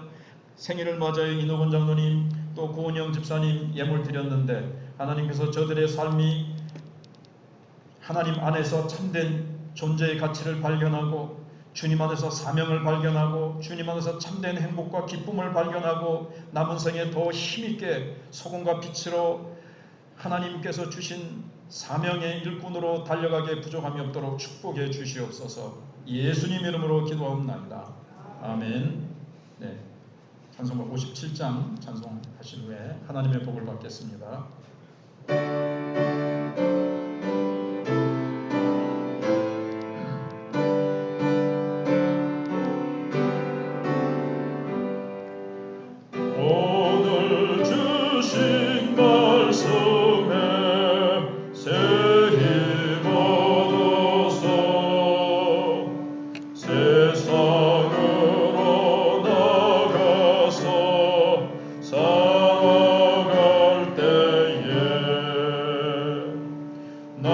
생일을 맞아야 이노건 장로님 또 고은영 집사님 예물 드렸는데 하나님께서 저들의 삶이 하나님 안에서 참된 존재의 가치를 발견하고 주님 안에서 사명을 발견하고 주님 안에서 참된 행복과 기쁨을 발견하고 남은 생에 더 힘있게 소금과 빛으로 하나님께서 주신 사명의 일꾼으로 달려가게 부족함이 없도록 축복해 주시옵소서. 예수님 이름으로 기도하옵나이다. 아멘. 네, 찬송가 57장 찬송하신 후에 하나님의 복을 받겠습니다. 오늘 주신 말씀에 새 힘 얻어서 세상으로 나가서 살아갈 때에 나